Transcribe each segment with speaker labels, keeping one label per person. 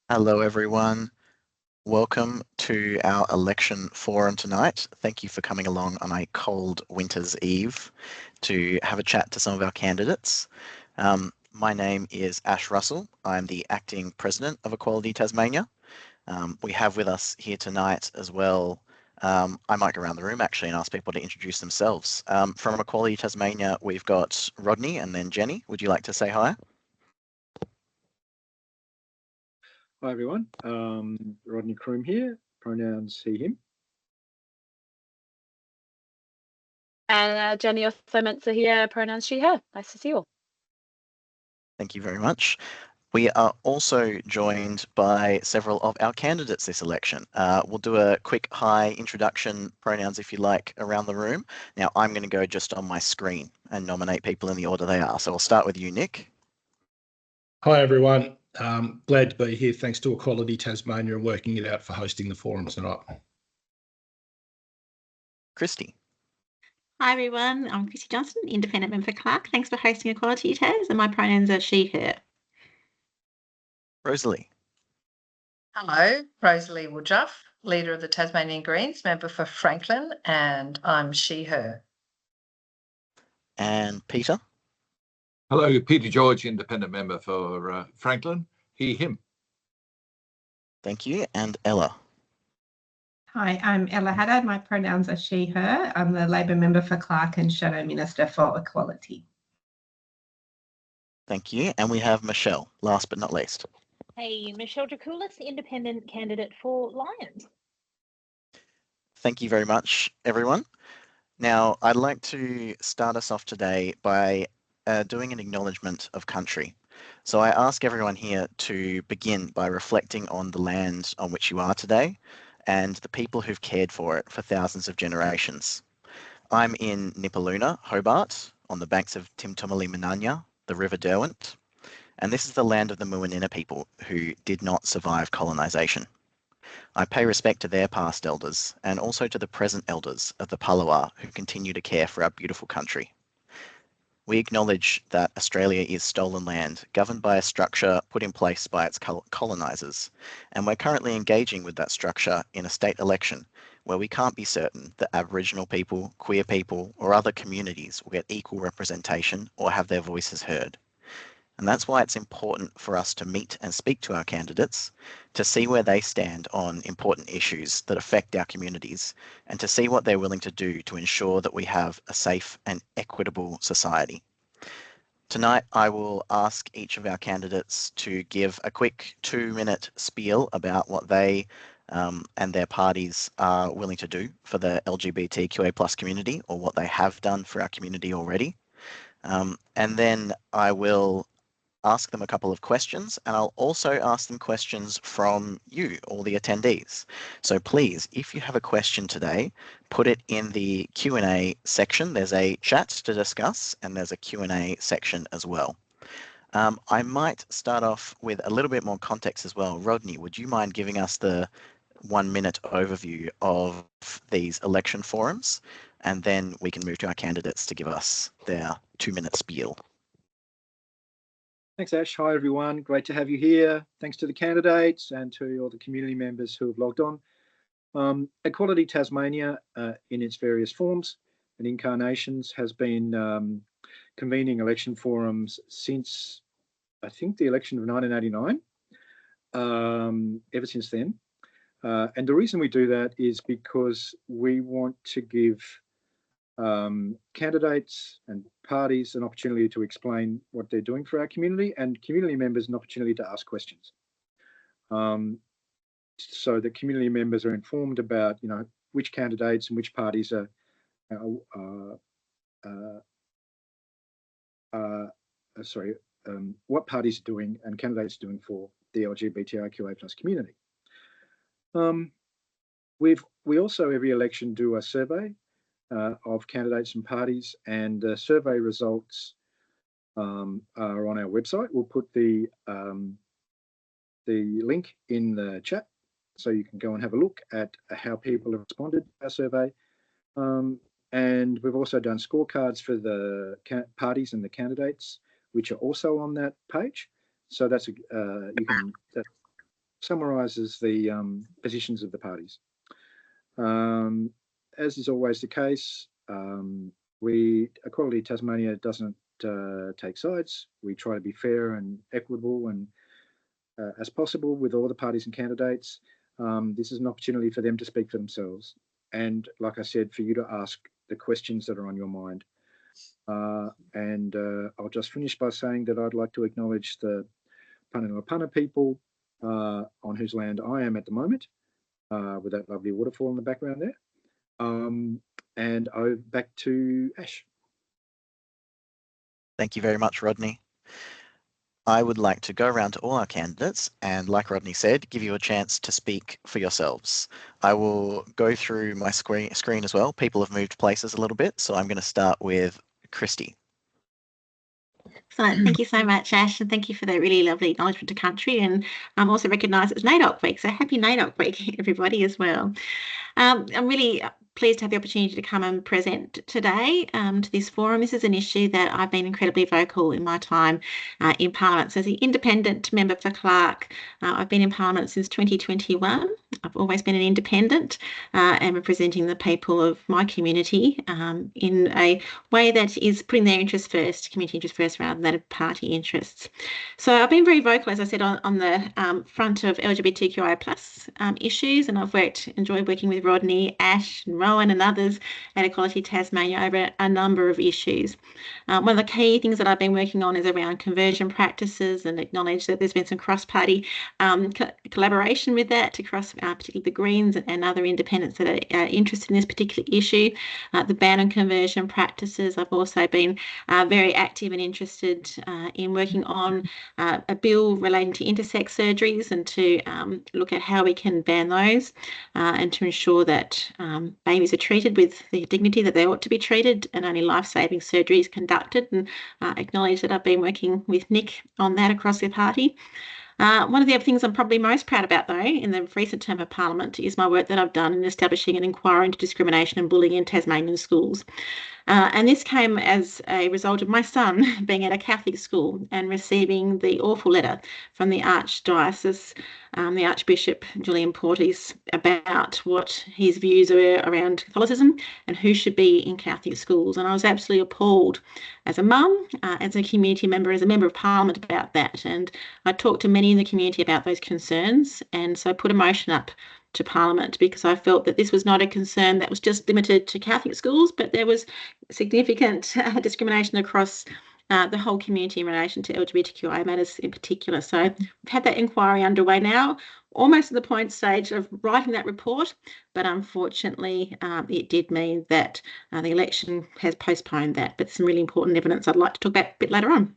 Speaker 1: Hello, everyone. Welcome to our election forum tonight. Thank you for coming along on a cold winter's eve to have a chat to some of our candidates. My name is Ash Russell. I'm the acting president of Equality Tasmania. We have with us here tonight as well. I might go around the room actually and ask people to introduce themselves. From Equality Tasmania, we've got Rodney and then Jenny. Would you like to say hi?
Speaker 2: Hi everyone, Rodney Kroom here, pronouns he, him.
Speaker 3: And Jenny Otho-Mensa here, pronouns she, her. Nice to see you all.
Speaker 1: Thank you very much. We are also joined by several of our candidates this election. We'll do a quick hi introduction, pronouns if you like, around the room. Now I'm going to go just on my screen and nominate people in the order they are. So we'll start with you, Nick.
Speaker 4: Hi everyone, glad to be here. Thanks to Equality Tasmania and working it out for hosting the forum tonight.
Speaker 1: Kristie.
Speaker 5: Hi everyone, I'm Kristie Johnston, independent member for Clark. Thanks for hosting Equality Tas, and my pronouns are she, her.
Speaker 1: Rosalie.
Speaker 6: Hello, Rosalie Woodruff, leader of the Tasmanian Greens, member for Franklin, and I'm she, her.
Speaker 1: And Peter.
Speaker 7: Hello, Peter George, independent member for Franklin, he, him.
Speaker 1: Thank you. And Ella.
Speaker 8: Hi, I'm Ella Haddad. My pronouns are she, her. I'm the Labor member for Clark and Shadow Minister for Equality.
Speaker 1: Thank you. And we have Michelle, last but not least.
Speaker 9: Hey, Michelle Dracoulis, independent candidate for Lyons.
Speaker 1: Thank you very much, everyone. Now, I'd like to start us off today by doing an acknowledgement of country. So I ask everyone here to begin by reflecting on the land on which you are today and the people who've cared for it for thousands of generations. I'm in Nipaluna, Hobart, on the banks of Timtomali Mananya, the River Derwent, and this is the land of the Muwinina people who did not survive colonisation. I pay respect to their past elders and also to the present elders of the Palawa who continue to care for our beautiful country. We acknowledge that Australia is stolen land governed by a structure put in place by its colonisers, and we're currently engaging with that structure in a state election where we can't be certain that Aboriginal people, queer people, or other communities will get equal representation or have their voices heard. And that's why it's important for us to meet and speak to our candidates, to see where they stand on important issues that affect our communities, and to see what they're willing to do to ensure that we have a safe and equitable society. Tonight, I will ask each of our candidates to give a quick 2-minute spiel about what they and their parties are willing to do for the LGBTIQA+ community, or what they have done for our community already. And then I will ask them a couple of questions, and I'll also ask them questions from you, all the attendees. So please, if you have a question today, put it in the Q&A section. There's a chat to discuss, and there's a Q&A section as well. I might start off with a little bit more context as well. Rodney, would you mind giving us the 1-minute overview of these election forums? And then we can move to our candidates to give us their 2-minute spiel.
Speaker 2: Thanks, Ash. Hi, everyone. Great to have you here. Thanks to the candidates and to all the community members who have logged on. Equality Tasmania, in its various forms and incarnations, has been convening election forums since, I think, the election of 1989, ever since then. And the reason we do that is because we want to give candidates and parties an opportunity to explain what they're doing for our community, and community members an opportunity to ask questions. So that community members are informed about, which candidates and which parties are what parties are doing and candidates are doing for the LGBTIQA+ community. We also every election do a survey of candidates and parties, and the survey results are on our website. We'll put the link in the chat so you can go and have a look at how people have responded to our survey. And we've also done scorecards for the parties and the candidates, which are also on that page. So that's summarises the positions of the parties. As is always the case, Equality Tasmania doesn't take sides. We try to be fair and equitable and as possible with all the parties and candidates. This is an opportunity for them to speak for themselves. And like I said, for you to ask the questions that are on your mind. I'll just finish by saying that I'd like to acknowledge the Punanua people on whose land I am at the moment, with that lovely waterfall in the background there. And back to Ash.
Speaker 1: Thank you very much, Rodney. I would like to go around to all our candidates and, like Rodney said, give you a chance to speak for yourselves. I will go through my screen as well. People have moved places a little bit, so I'm going to start with Kristie.
Speaker 5: Excellent. Thank you so much, Ash, and thank you for that really lovely acknowledgement to country. And I'm also recognise it's NAIDOC week, so happy NAIDOC week, everybody, as well. I'm really pleased to have the opportunity to come and present today to this forum. This is an issue that I've been incredibly vocal in my time in Parliament. So as the independent member for Clark, I've been in Parliament since 2021. I've always been an independent and representing the people of my community in a way that is putting their interests first, community interests first, rather than party interests. So I've been very vocal, as I said, on the front of LGBTIQA+ issues, and I've enjoyed working with Rodney, Ash, and Rowan and others at Equality Tasmania over a number of issues. One of the key things that I've been working on is around conversion practices, and acknowledge that there's been some cross-party collaboration with that across particularly the Greens and other independents that are interested in this particular issue. The ban on conversion practices. I've also been very active and interested in working on a bill relating to intersex surgeries, and to look at how we can ban those and to ensure that babies are treated with the dignity that they ought to be treated, and only life-saving surgeries conducted, and acknowledge that I've been working with Nick on that across the party. One of the other things I'm probably most proud about, though, in the recent term of Parliament, is my work that I've done in establishing an inquiry into discrimination and bullying in Tasmanian schools. And this came as a result of my son being at a Catholic school and receiving the awful letter from the Archdiocese, the Archbishop Julian Porteous, about what his views were around Catholicism and who should be in Catholic schools. And I was absolutely appalled as a mum, as a community member, as a member of Parliament about that. And I talked to many in the community about those concerns, and so I put a motion up to Parliament, because I felt that this was not a concern that was just limited to Catholic schools, but there was significant discrimination across the whole community in relation to LGBTQI matters in particular. So we've had that inquiry underway now, almost at the stage of writing that report, but unfortunately it did mean that the election has postponed that. But some really important evidence I'd like to talk about a bit later on.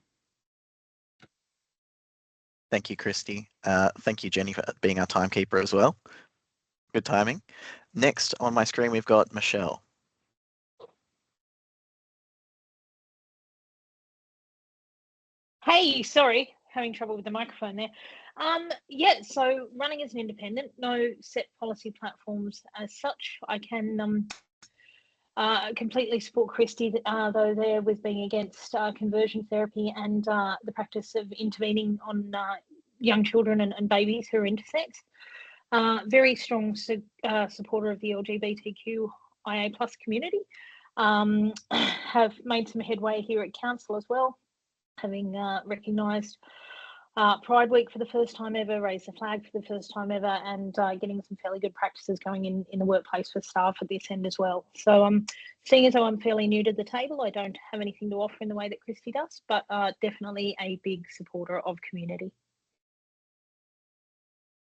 Speaker 1: Thank you, Kristie. Thank you, Jenny, for being our timekeeper as well. Good timing. Next on my screen, we've got Michelle.
Speaker 9: Hey, sorry, having trouble with the microphone there. Yeah, so running as an independent, no set policy platforms as such. I can completely support Kristie, though, there with being against conversion therapy and the practice of intervening on young children and babies who are intersex. Very strong supporter of the LGBTQIA+ community. Have made some headway here at council as well, having recognised Pride Week for the first time ever, raised the flag for the first time ever, and getting some fairly good practices going in the workplace for staff at this end as well. So seeing as though I'm fairly new to the table, I don't have anything to offer in the way that Kristie does, but definitely a big supporter of community.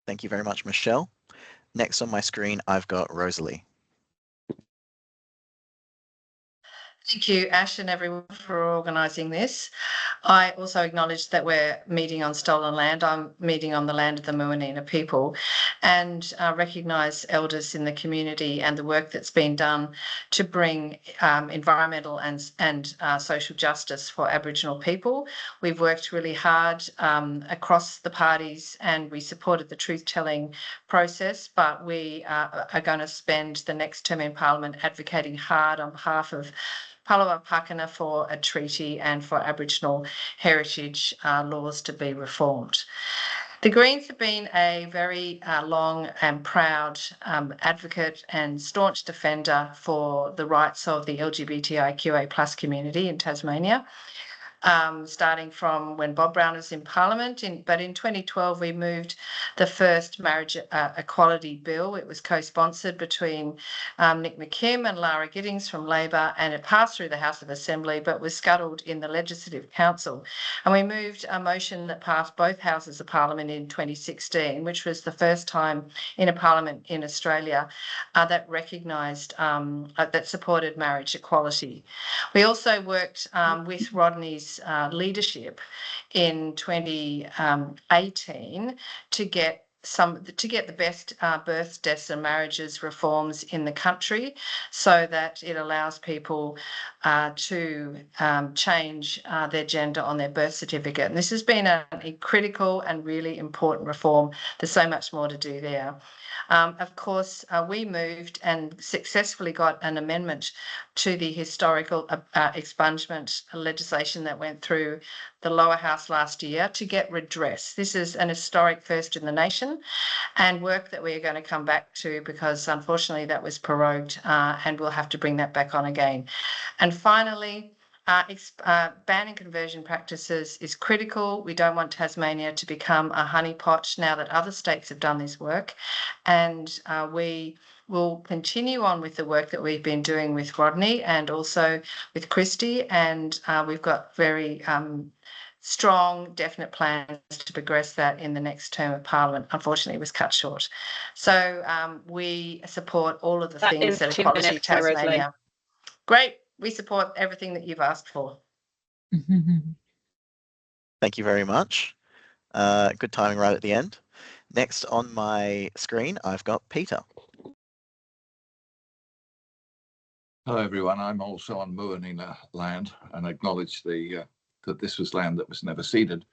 Speaker 1: Thank you very much, Michelle. Next on my screen, I've got Rosalie.
Speaker 6: Thank you, Ash, and everyone for organising this. I also acknowledge that we're meeting on stolen land. I'm meeting on the land of the Muanina people, and recognise elders in the community and the work that's been done to bring environmental and social justice for Aboriginal people. We've worked really hard across the parties, and we supported the truth-telling process, but we are going to spend the next term in Parliament advocating hard on behalf of Palawa Pakana for a treaty and for Aboriginal heritage laws to be reformed. The Greens have been a very long and proud advocate and staunch defender for the rights of the LGBTIQA+ community in Tasmania. Starting from when Bob Brown was in Parliament. But in 2012, we moved the first marriage equality bill. It was co-sponsored between Nick McKim and Lara Giddings from Labor, and it passed through the House of Assembly, but was scuttled in the Legislative Council. And we moved a motion that passed both Houses of Parliament in 2016, which was the first time in a Parliament in Australia that recognised, that supported marriage equality. We also worked with Rodney's leadership in 2018 to get the best births, deaths and marriages reforms in the country, so that it allows people to change their gender on their birth certificate. And this has been a critical and really important reform. There's so much more to do there. Of course, we moved and successfully got an amendment to the historical expungement legislation that went through the lower house last year to get redress. This is an historic first in the nation, and work that we are going to come back to, because unfortunately that was prorogued, and we'll have to bring that back on again. And finally, banning conversion practices is critical. We don't want Tasmania to become a honeypot now that other states have done this work. And we will continue on with the work that we've been doing with Rodney and also with Kristie. And we've got very strong, definite plans to progress that in the next term of Parliament. Unfortunately, it was cut short. So we support all of the things that Equality Tasmania. Great. We support everything that you've asked for.
Speaker 1: Thank you very much. Good timing right at the end. Next on my screen, I've got Peter.
Speaker 7: Hello, everyone. I'm also on Muanina land and acknowledge that this was land that was never ceded.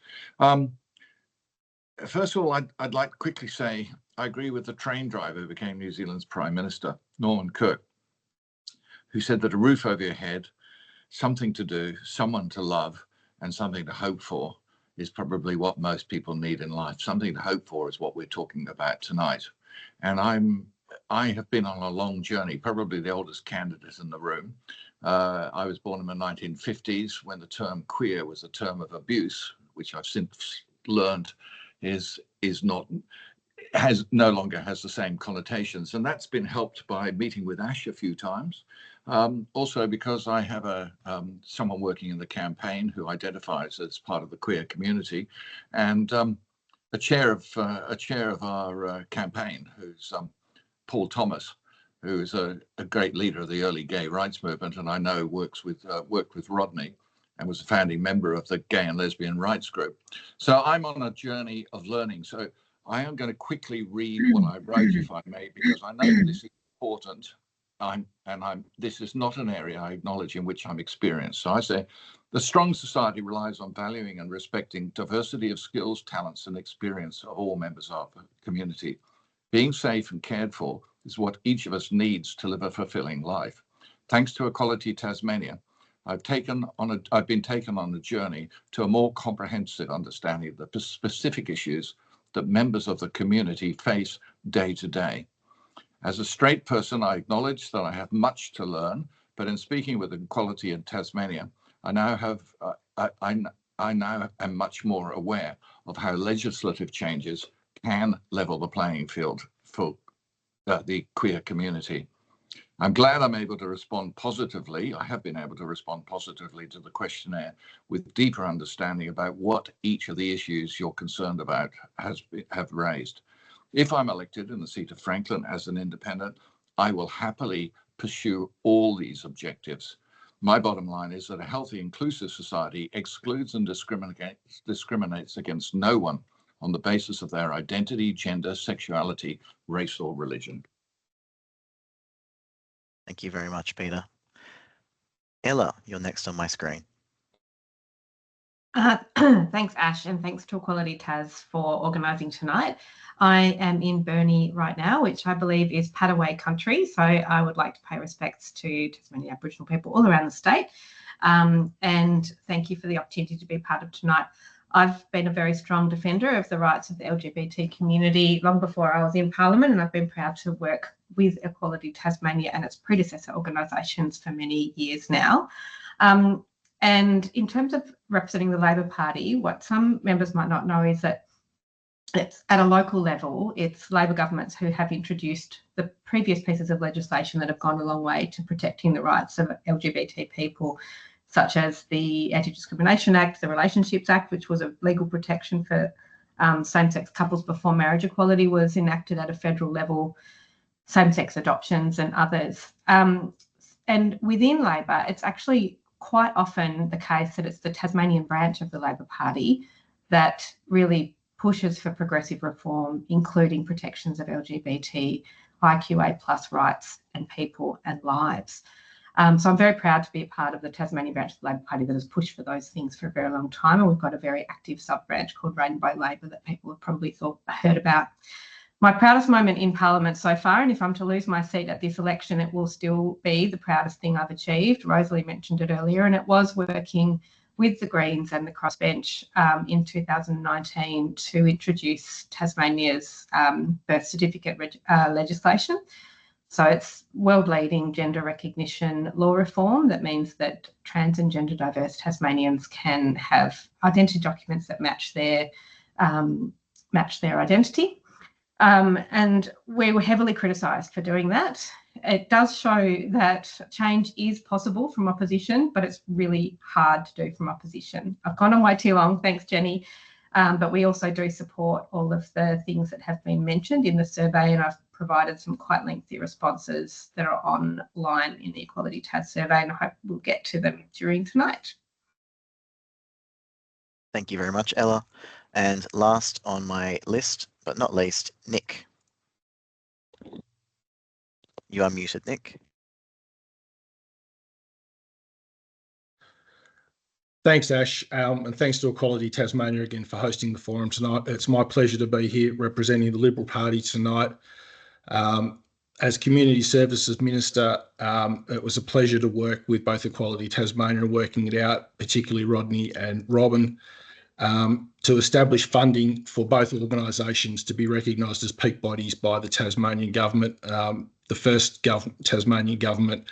Speaker 7: First of all, I'd like to quickly say I agree with the train driver who became New Zealand's Prime Minister, Norman Kirk, who said that a roof over your head, something to do, someone to love, and something to hope for is probably what most people need in life. Something to hope for is what we're talking about tonight. And I have been on a long journey, probably the oldest candidate in the room. I was born in the 1950s when the term queer was a term of abuse, which I've since learned no longer has the same connotations. And that's been helped by meeting with Ash a few times. Also because I have someone working in the campaign who identifies as part of the queer community, and a chair of our campaign, who's Paul Thomas, who is a great leader of the early gay rights movement, and I know worked with Rodney and was a founding member of the Gay and Lesbian Rights Group. So I'm on a journey of learning. So I am going to quickly read what I wrote, if I may, because I know that this is important. This is not an area I acknowledge in which I'm experienced. So I say, the strong society relies on valuing and respecting diversity of skills, talents, and experience of all members of the community. Being safe and cared for is what each of us needs to live a fulfilling life. Thanks to Equality Tasmania, I've been taken on a journey to a more comprehensive understanding of the specific issues that members of the community face day to day. As a straight person, I acknowledge that I have much to learn, but in speaking with Equality in Tasmania, I now am much more aware of how legislative changes can level the playing field for the queer community. I'm glad I'm able to respond positively. I have been able to respond positively to the questionnaire with deeper understanding about what each of the issues you're concerned about have raised. If I'm elected in the seat of Franklin as an independent, I will happily pursue all these objectives. My bottom line is that a healthy, inclusive society excludes and discriminates against no one on the basis of their identity, gender, sexuality, race, or religion.
Speaker 1: Thank you very much, Peter. Ella, you're next on my screen.
Speaker 8: Thanks, Ash, and thanks to Equality Tas for organising tonight. I am in Burnie right now, which I believe is Padaway country, so I would like to pay respects to Tasmanian Aboriginal people all around the state, and thank you for the opportunity to be part of tonight. I've been a very strong defender of the rights of the LGBT community long before I was in Parliament, and I've been proud to work with Equality Tasmania and its predecessor organisations for many years now. And in terms of representing the Labor Party, what some members might not know is that it's at a local level, it's Labor governments who have introduced the previous pieces of legislation that have gone a long way to protecting the rights of LGBT people, such as the Anti-Discrimination Act, the Relationships Act, which was a legal protection for same-sex couples before marriage equality was enacted at a federal level, same-sex adoptions and others. And within Labor, it's actually quite often the case that it's the Tasmanian branch of the Labor Party that really pushes for progressive reform, including protections of LGBTIQA plus rights and people and lives. So I'm very proud to be a part of the Tasmanian branch of the Labor Party that has pushed for those things for a very long time. And we've got a very active sub-branch called Rainbow Labor that people have probably heard about. My proudest moment in Parliament so far, and if I'm to lose my seat at this election, it will still be the proudest thing I've achieved. Rosalie mentioned it earlier, and it was working with the Greens and the crossbench in 2019 to introduce Tasmania's birth certificate legislation. So it's world-leading gender recognition law reform that means that trans and gender diverse Tasmanians can have identity documents that match their identity. And we were heavily criticised for doing that. It does show that change is possible from opposition, but it's really hard to do from opposition. I've gone on way too long, thanks Jenny, but we also do support all of the things that have been mentioned in the survey, and I've provided some quite lengthy responses that are online in the Equality Tas survey, and I hope we'll get to them during tonight.
Speaker 1: Thank you very much, Ella. And last on my list, but not least, Nick. You are muted, Nick.
Speaker 4: Thanks, Ash, and thanks to Equality Tasmania again for hosting the forum tonight. It's my pleasure to be here representing the Liberal Party tonight. As Community Services Minister, it was a pleasure to work with both Equality Tasmania and working it out, particularly Rodney and Robin, to establish funding for both organisations to be recognised as peak bodies by the Tasmanian government, the first Tasmanian government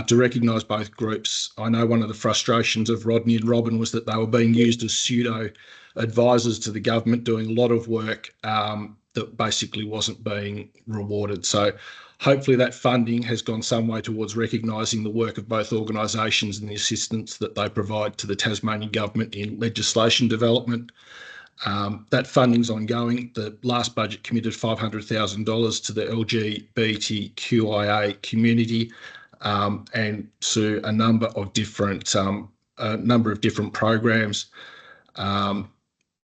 Speaker 4: to recognise both groups. I know one of the frustrations of Rodney and Robin was that they were being used as pseudo advisors to the government, doing a lot of work that basically wasn't being rewarded. So hopefully that funding has gone some way towards recognising the work of both organisations and the assistance that they provide to the Tasmanian government in legislation development. That funding's ongoing. The last budget committed $500,000 to the LGBTIQA community and to a number of different programs.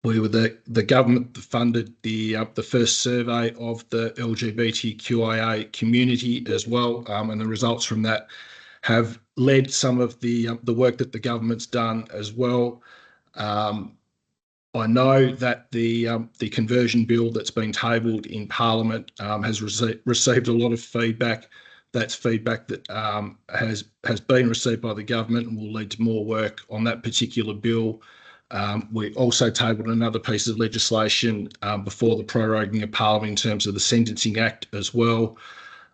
Speaker 4: We were the government that funded the first survey of the LGBTQIA community as well, and the results from that have led some of the work that the government's done as well. I know that the conversion bill that's been tabled in Parliament has received a lot of feedback. That's feedback that has been received by the government and will lead to more work on that particular bill. We also tabled another piece of legislation before the proroguing of Parliament in terms of the Sentencing Act as well.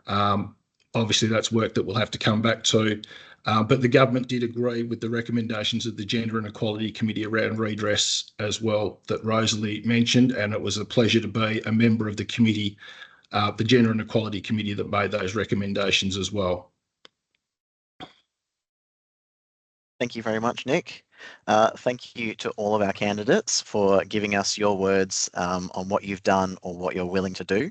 Speaker 4: Obviously, that's work that we'll have to come back to. But the government did agree with the recommendations of the Gender and Equality Committee around redress as well that Rosalie mentioned, and it was a pleasure to be a member of the committee, the Gender and Equality Committee, that made those recommendations as well.
Speaker 1: Thank you very much, Nick. Thank you to all of our candidates for giving us your words on what you've done or what you're willing to do.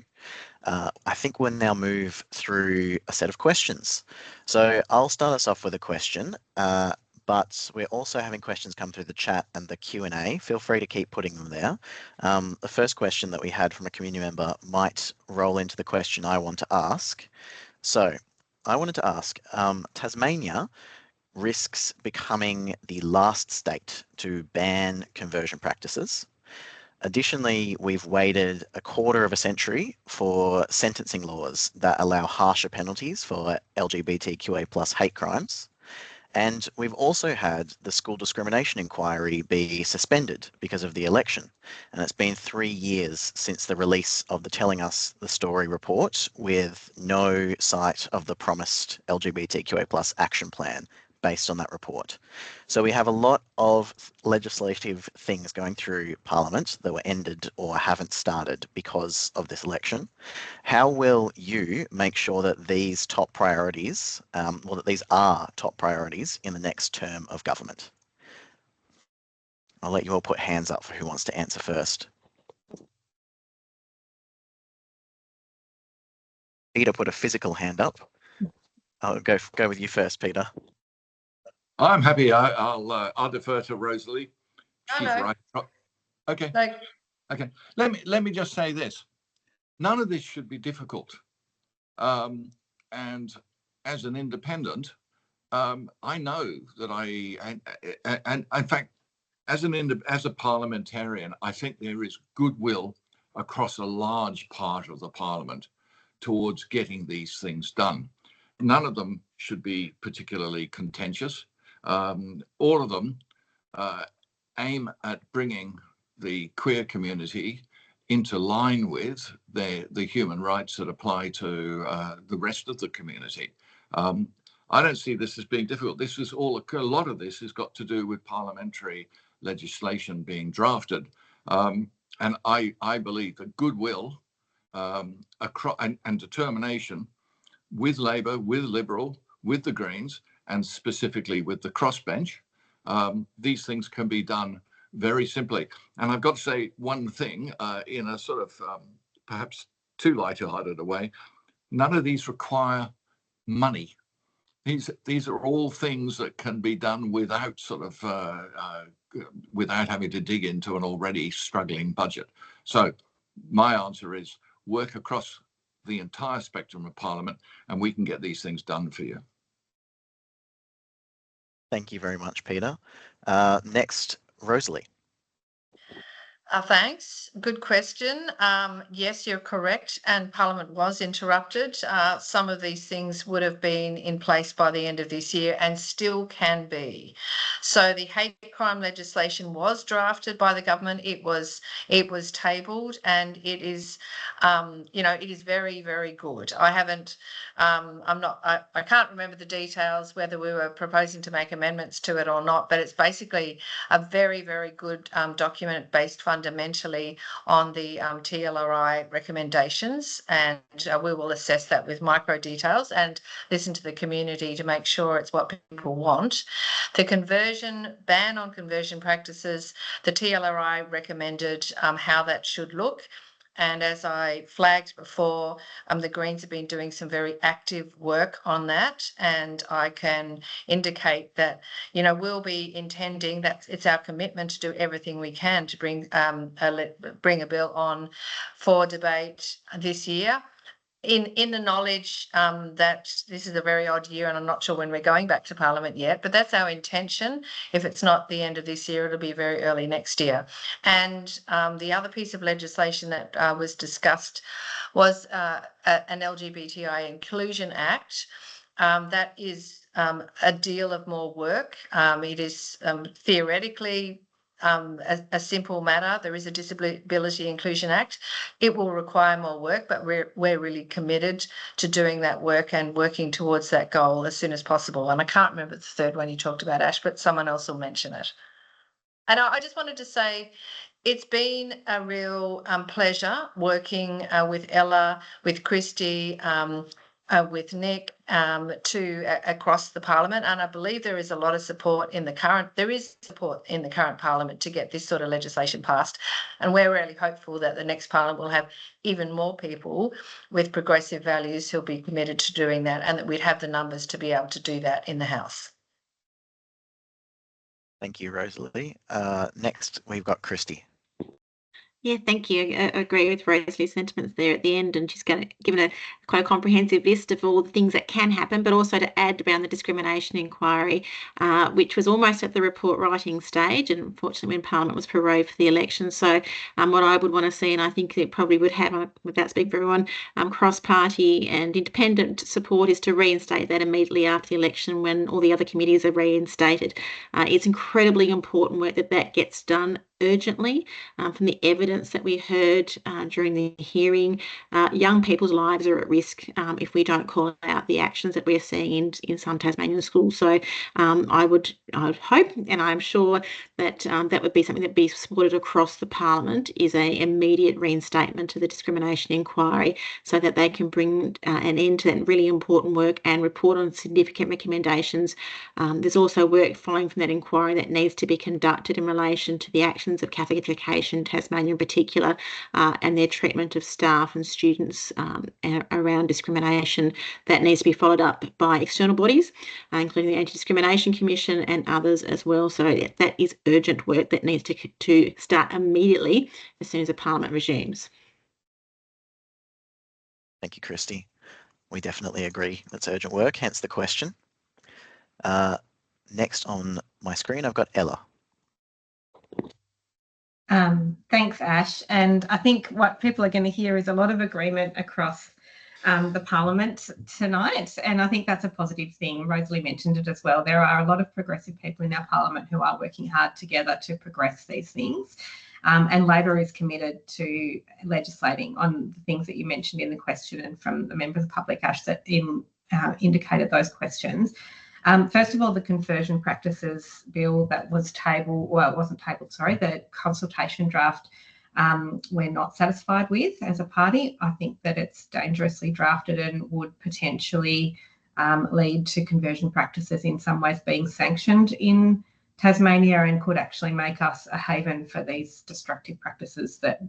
Speaker 1: I think we'll now move through a set of questions. So I'll start us off with a question, but we're also having questions come through the chat and the Q&A. Feel free to keep putting them there. The first question that we had from a community member might roll into the question I want to ask. So I wanted to ask, Tasmania risks becoming the last state to ban conversion practices. Additionally, we've waited a quarter of a century for sentencing laws that allow harsher penalties for LGBTQA+ hate crimes. And we've also had the school discrimination inquiry be suspended because of the election. And it's been 3 years since the release of the Telling Us the Story report, with no sight of the promised LGBTQA+ action plan based on that report. So we have a lot of legislative things going through Parliament that were ended or haven't started because of this election. How will you make sure that these top priorities, that these are top priorities in the next term of government? I'll let you all put hands up for who wants to answer first. Peter put a physical hand up. I'll go with you first, Peter.
Speaker 7: I'm happy. I'll defer to Rosalie. She's right. Okay. Okay. Let me just say this. None of this should be difficult. And as an independent, I know that and in fact, as a parliamentarian, I think there is goodwill across a large part of the Parliament towards getting these things done. None of them should be particularly contentious. All of them aim at bringing the queer community into line with the human rights that apply to the rest of the community. I don't see this as being difficult. This is a lot of this has got to do with parliamentary legislation being drafted. And I believe that goodwill and determination with Labor, with Liberal, with the Greens, and specifically with the crossbench, these things can be done very simply. And I've got to say one thing in a sort of perhaps too light-hearted a way. None of these require money. These are all things that can be done without without having to dig into an already struggling budget. So my answer is work across the entire spectrum of Parliament, and we can get these things done for you.
Speaker 1: Thank you very much, Peter. Next, Rosalie.
Speaker 6: Thanks. Good question. Yes, you're correct. And Parliament was interrupted. Some of these things would have been in place by the end of this year and still can be. So the hate crime legislation was drafted by the government. It was tabled, and it is, it is very, very good. I can't remember the details, whether we were proposing to make amendments to it or not, but it's basically a very, very good document based fundamentally on the TLRI recommendations, and we will assess that with micro details and listen to the community to make sure it's what people want. The ban on conversion practices, the TLRI recommended how that should look. And as I flagged before, the Greens have been doing some very active work on that, and I can indicate that, we'll be intending that it's our commitment to do everything we can to bring a bill on for debate this year. In the knowledge that this is a very odd year, and I'm not sure when we're going back to Parliament yet, but that's our intention. If it's not the end of this year, it'll be very early next year. And the other piece of legislation that was discussed was an LGBTI Inclusion Act. That is a deal of more work. It is theoretically a simple matter. There is a Disability Inclusion Act. It will require more work, but we're really committed to doing that work and working towards that goal as soon as possible. And I can't remember the third one you talked about, Ash, but someone else will mention it. And I just wanted to say, it's been a real pleasure working with Ella, with Kristie, with Nick across the Parliament, and I believe there is a lot of support in the current Parliament to get this sort of legislation passed, and we're really hopeful that the next Parliament will have even more people with progressive values who'll be committed to doing that, and that we'd have the numbers to be able to do that in the House.
Speaker 1: Thank you, Rosalie. Next, we've got Kristie.
Speaker 5: Yeah, thank you. I agree with Rosalie's sentiments there at the end, and she's given quite a comprehensive list of all the things that can happen, but also to add around the discrimination inquiry, which was almost at the report writing stage, and unfortunately when Parliament was prorogued for the election. So what I would want to see, and I think it probably would have, without speaking for everyone, cross-party and independent support, is to reinstate that immediately after the election when all the other committees are reinstated. It's incredibly important work that gets done urgently. From the evidence that we heard during the hearing, young people's lives are at risk if we don't call out the actions that we're seeing in some Tasmanian schools. So I would hope, and I'm sure that that would be something that would be supported across the Parliament, is an immediate reinstatement to the discrimination inquiry so that they can bring an end to that really important work and report on significant recommendations. There's also work following from that inquiry that needs to be conducted in relation to the actions of Catholic Education Tasmania in particular, and their treatment of staff and students around discrimination. That needs to be followed up by external bodies, including the Anti-Discrimination Commission and others as well. So that is urgent work that needs to start immediately as soon as the Parliament resumes.
Speaker 1: Thank you, Kristie. We definitely agree that's urgent work, hence the question. Next on my screen, I've got Ella.
Speaker 8: Thanks, Ash. And I think what people are going to hear is a lot of agreement across the Parliament tonight, and I think that's a positive thing. Rosalie mentioned it as well. There are a lot of progressive people in our Parliament who are working hard together to progress these things, and Labor is committed to legislating on the things that you mentioned in the question and from the members of the public, Ash, that indicated those questions. First of all, the conversion practices bill that was tabled, well, it wasn't tabled, sorry, the consultation draft we're not satisfied with as a party. I think that it's dangerously drafted and would potentially lead to conversion practices in some ways being sanctioned in Tasmania, and could actually make us a haven for these destructive practices that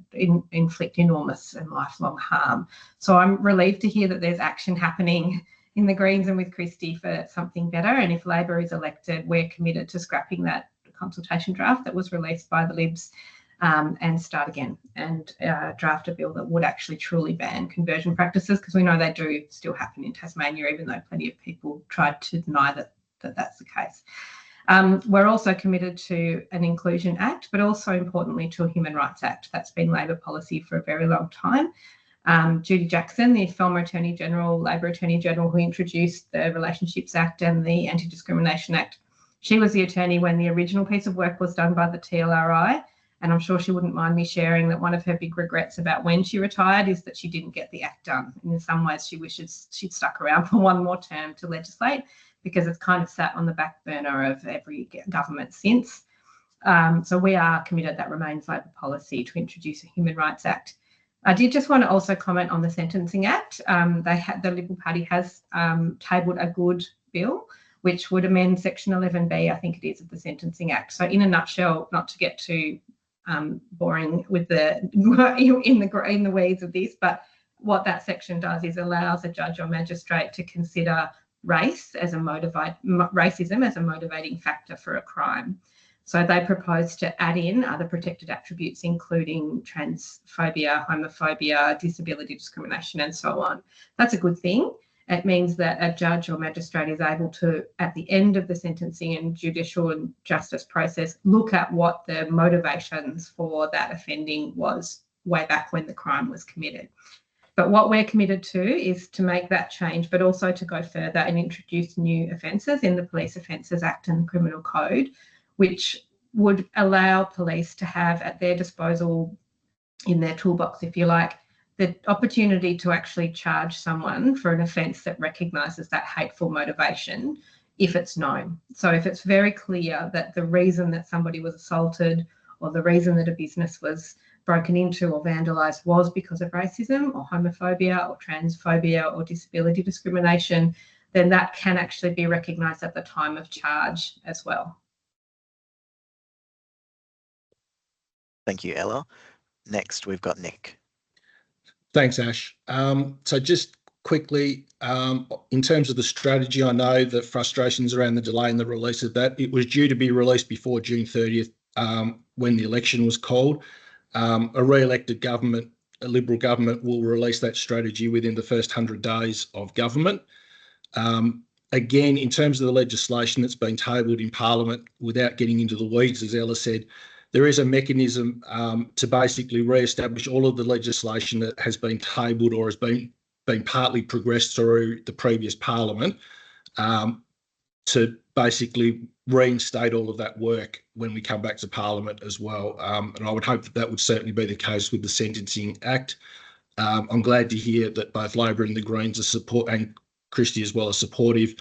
Speaker 8: inflict enormous and lifelong harm. So I'm relieved to hear that there's action happening in the Greens and with Kristie for something better. And if Labor is elected, we're committed to scrapping that consultation draft that was released by the Libs and start again and draft a bill that would actually truly ban conversion practices, because we know they do still happen in Tasmania, even though plenty of people tried to deny that that's the case. We're also committed to an Inclusion Act, but also importantly to a Human Rights Act. That's been Labor policy for a very long time. Judy Jackson, the former Attorney General, Labor Attorney General, who introduced the Relationships Act and the Anti-Discrimination Act, she was the attorney when the original piece of work was done by the TLRI, and I'm sure she wouldn't mind me sharing that one of her big regrets about when she retired is that she didn't get the act done. And in some ways she wishes she'd stuck around for one more term to legislate, because it's kind of sat on the back burner of every government since. So we are committed, that remains Labor policy, to introduce a Human Rights Act. I did just want to also comment on the Sentencing Act. The Liberal Party has tabled a good bill which would amend Section 11B, I think it is, of the Sentencing Act. So in a nutshell, not to get too boring with the in the weeds of this, but what that section does is allows a judge or magistrate to consider racism as a motivating factor for a crime. So they propose to add in other protected attributes, including transphobia, homophobia, disability discrimination, and so on. That's a good thing. It means that a judge or magistrate is able to, at the end of the sentencing and judicial and justice process, look at what the motivations for that offending was way back when the crime was committed. But what we're committed to is to make that change, but also to go further and introduce new offences in the Police Offences Act and the Criminal Code, which would allow police to have at their disposal, in their toolbox, if you like, the opportunity to actually charge someone for an offence that recognises that hateful motivation if it's known. So if it's very clear that the reason that somebody was assaulted or the reason that a business was broken into or vandalised was because of racism or homophobia or transphobia or disability discrimination, then that can actually be recognised at the time of charge as well.
Speaker 1: Thank you, Ella. Next, we've got Nick.
Speaker 4: Thanks, Ash. So just quickly, in terms of the strategy, I know the frustrations around the delay in the release of that. It was due to be released before June 30th when the election was called. a re-elected government, a Liberal government, will release that strategy within the first 100 days of government. Again, in terms of the legislation that's been tabled in Parliament, without getting into the weeds, as Ella said, there is a mechanism to basically re-establish all of the legislation that has been tabled or has been partly progressed through the previous Parliament, to basically reinstate all of that work when we come back to Parliament as well. And I would hope that that would certainly be the case with the Sentencing Act. I'm glad to hear that both Labor and the Greens are and Kristie as well, are supportive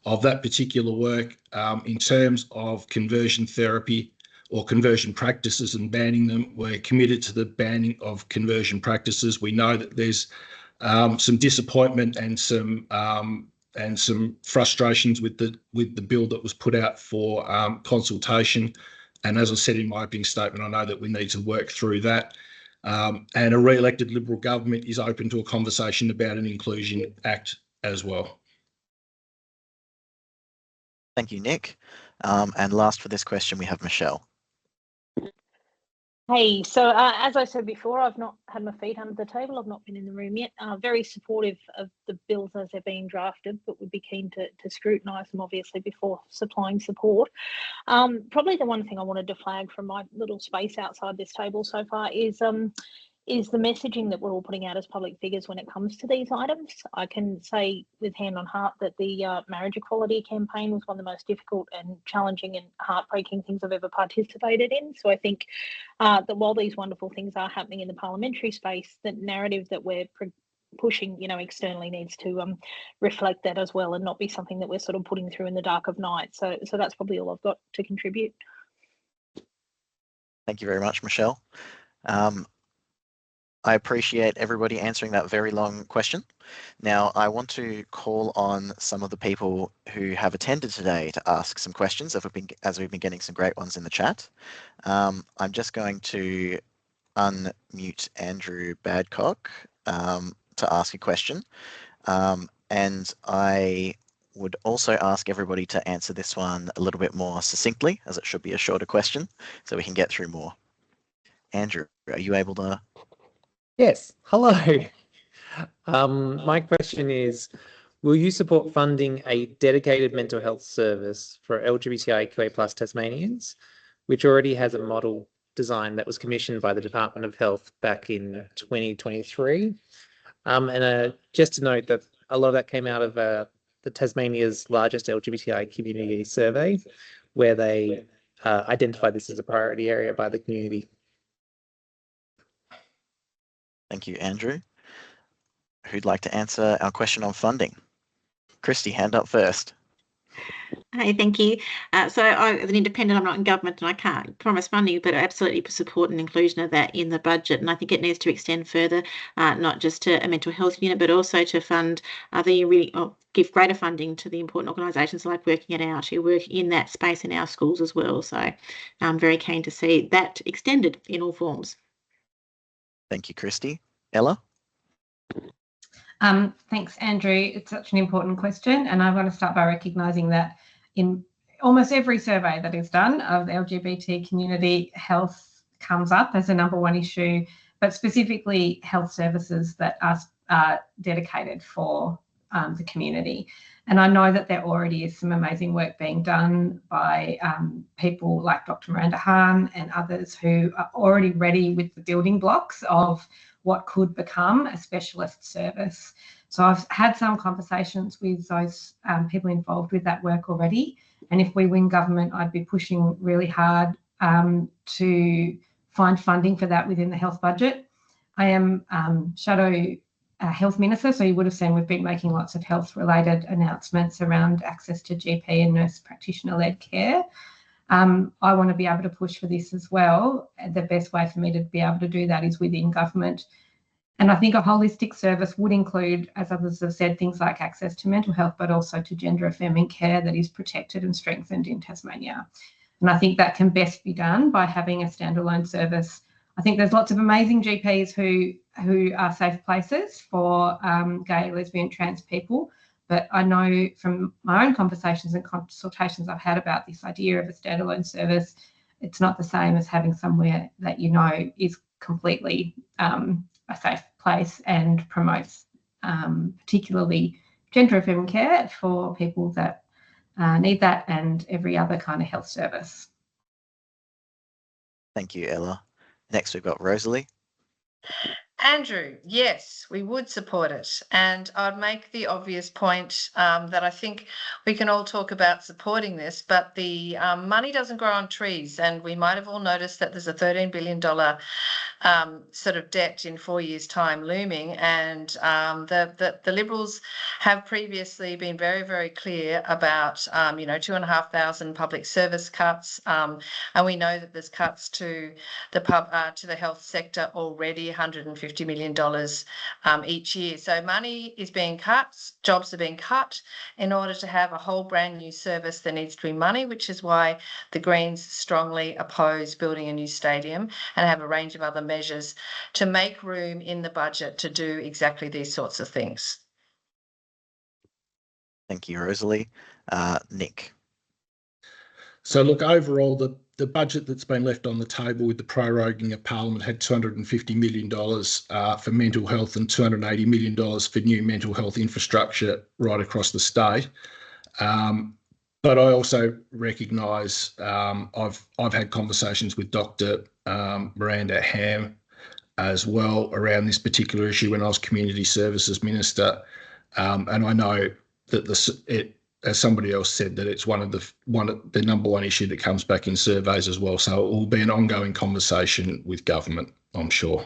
Speaker 4: of that particular work. In terms of conversion therapy or conversion practices and banning them, we're committed to the banning of conversion practices. We know that there's some disappointment and some frustrations with the bill that was put out for consultation. And as I said in my opening statement, I know that we need to work through that. And a re-elected Liberal government is open to a conversation about an Inclusion Act as well.
Speaker 1: Thank you, Nick. And last for this question, we have Michelle.
Speaker 9: Hey, so as I said before, I've not had my feet under the table. I've not been in the room yet. Very supportive of the bills as they're being drafted, but would be keen to scrutinise them, obviously, before supplying support. Probably the one thing I wanted to flag from my little space outside this table so far is the messaging that we're all putting out as public figures when it comes to these items. I can say with hand on heart that the marriage equality campaign was one of the most difficult and challenging and heartbreaking things I've ever participated in. So I think that while these wonderful things are happening in the parliamentary space, the narrative that we're pushing, externally needs to reflect that as well, and not be something that we're sort of putting through in the dark of night. So that's probably all I've got to contribute.
Speaker 1: Thank you very much, Michelle. I appreciate everybody answering that very long question. Now, I want to call on some of the people who have attended today to ask some questions, as we've been getting some great ones in the chat. I'm just going to unmute Andrew Badcock to ask a question. And I would also ask everybody to answer this one a little bit more succinctly, as it should be a shorter question, so we can get through more. Andrew, are you able to?
Speaker 10: Yes, hello. My question is, will you support funding a dedicated mental health service for LGBTIQA plus Tasmanians, which already has a model design that was commissioned by the Department of Health back in 2023? And just to note that a lot of that came out of the Tasmania's largest LGBTI community survey, where they identified this as a priority area by the community.
Speaker 1: Thank you, Andrew. Who'd like to answer our question on funding? Kristie, hand up first.
Speaker 5: Hey, thank you. So as an independent, I'm not in government and I can't promise funding, but I absolutely support an inclusion of that in the budget. And I think it needs to extend further, not just to a mental health unit, but also to fund give greater funding to the important organisations like Working It Out, who work in that space in our schools as well. So I'm very keen to see that extended in all forms.
Speaker 1: Thank you, Kristie. Ella?
Speaker 8: Thanks, Andrew. It's such an important question, and I want to start by recognising that in almost every survey that is done of the LGBT community, health comes up as a number one issue, but specifically health services that are dedicated for the community. And I know that there already is some amazing work being done by people like Dr. Miranda Hahn and others who are already ready with the building blocks of what could become a specialist service. So I've had some conversations with those people involved with that work already. And if we win government, I'd be pushing really hard to find funding for that within the health budget. I am shadow health minister, so you would have seen we've been making lots of health related announcements around access to GP and nurse practitioner led care. I want to be able to push for this as well. The best way for me to be able to do that is within government. And I think a holistic service would include, as others have said, things like access to mental health, but also to gender affirming care that is protected and strengthened in Tasmania. And I think that can best be done by having a standalone service. I think there's lots of amazing GPs who are safe places for gay, lesbian, trans people. But I know from my own conversations and consultations I've had about this idea of a standalone service, it's not the same as having somewhere that you know is completely a safe place and promotes particularly gender-affirming care for people that need that, and every other kind of health service.
Speaker 1: Thank you, Ella. Next, we've got Rosalie.
Speaker 6: Andrew, yes, we would support it. And I'd make the obvious point that I think we can all talk about supporting this, but the money doesn't grow on trees. And we might have all noticed that there's a $13 billion sort of debt in 4 years' time looming. And the Liberals have previously been very, very clear about, 2,500 public service cuts. And we know that there's cuts to the health sector already, $150 million each year. So money is being cut, jobs are being cut. In order to have a whole brand new service, there needs to be money, which is why the Greens strongly oppose building a new stadium and have a range of other measures to make room in the budget to do exactly these sorts of things.
Speaker 1: Thank you, Rosalie. Nick.
Speaker 4: So look, overall, the budget that's been left on the table with the proroguing of Parliament had $250 million for mental health and $280 million for new mental health infrastructure right across the state. But I also recognise I've had conversations with Dr. Miranda Ham as well around this particular issue when I was Community Services Minister, and I know that as somebody else said, that it's the number one issue that comes back in surveys as well. So it will be an ongoing conversation with government, I'm sure.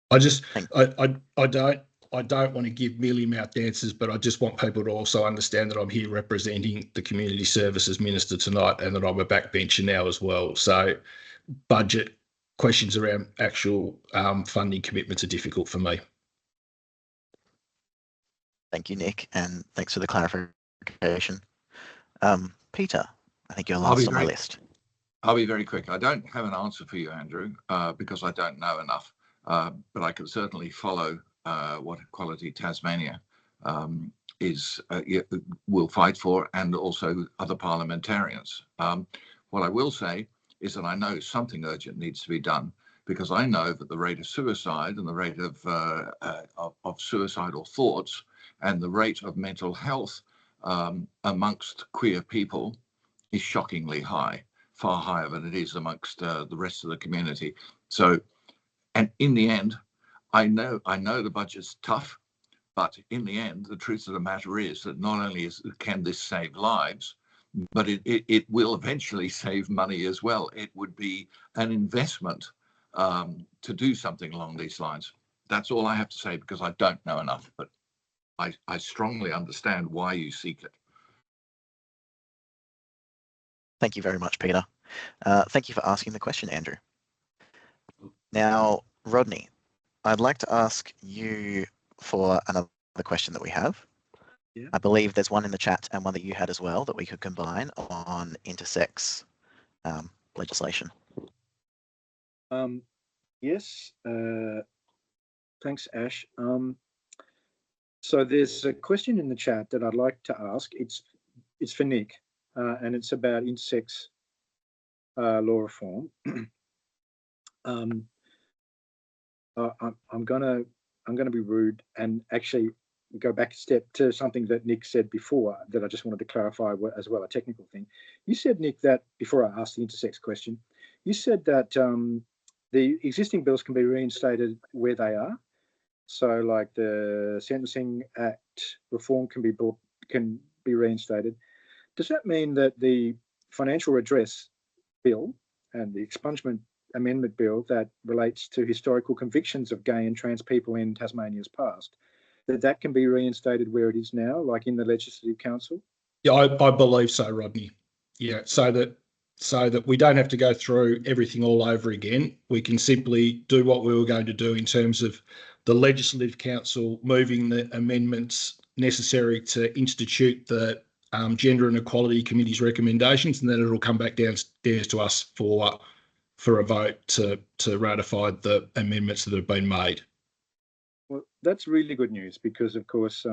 Speaker 4: I don't want to give mealy-mouthed answers, but I just want people to also understand that I'm here representing the Community Services Minister tonight, and that I'm a backbencher now as well. So budget questions around actual funding commitments are difficult for me.
Speaker 1: Thank you, Nick, and thanks for the clarification. Peter, I think you're
Speaker 7: I'll be
Speaker 1: last on the list.
Speaker 7: I'll be very quick. I don't have an answer for you, Andrew, because I don't know enough, but I can certainly follow what Equality Tasmania will fight for, and also other parliamentarians. What I will say is that I know something urgent needs to be done, because I know that the rate of suicide and the rate of suicidal thoughts and the rate of mental health amongst queer people is shockingly high, far higher than it is amongst the rest of the community. So, and in the end, I know the budget's tough, but in the end, the truth of the matter is that not only can this save lives, but it will eventually save money as well. It would be an investment to do something along these lines. That's all I have to say, because I don't know enough, but I strongly understand why you seek it.
Speaker 1: Thank you very much, Peter. Thank you for asking the question, Andrew. Now, Rodney, I'd like to ask you for another question that we have.
Speaker 2: Yeah.
Speaker 1: I believe there's one in the chat and one that you had as well that we could combine on intersex legislation.
Speaker 2: Yes, thanks, Ash. So there's a question in the chat that I'd like to ask. It's for Nick, and it's about intersex law reform. I'm gonna be rude and actually go back a step to something that Nick said before that I just wanted to clarify as well, a technical thing. You said, Nick, that before I asked the intersex question, you said that the existing bills can be reinstated where they are. So like the Sentencing Act reform can be reinstated. Does that mean that the financial redress bill and the expungement amendment bill that relates to historical convictions of gay and trans people in Tasmania's past, that can be reinstated where it is now, like in the Legislative Council?
Speaker 4: Yeah, I believe so, Rodney. Yeah, so that we don't have to go through everything all over again. We can simply do what we were going to do in terms of the Legislative Council moving the amendments necessary to institute the Gender and Equality Committee's recommendations, and then it'll come back downstairs to us for a vote to ratify the amendments that have been made.
Speaker 2: Well, that's really good news, because of course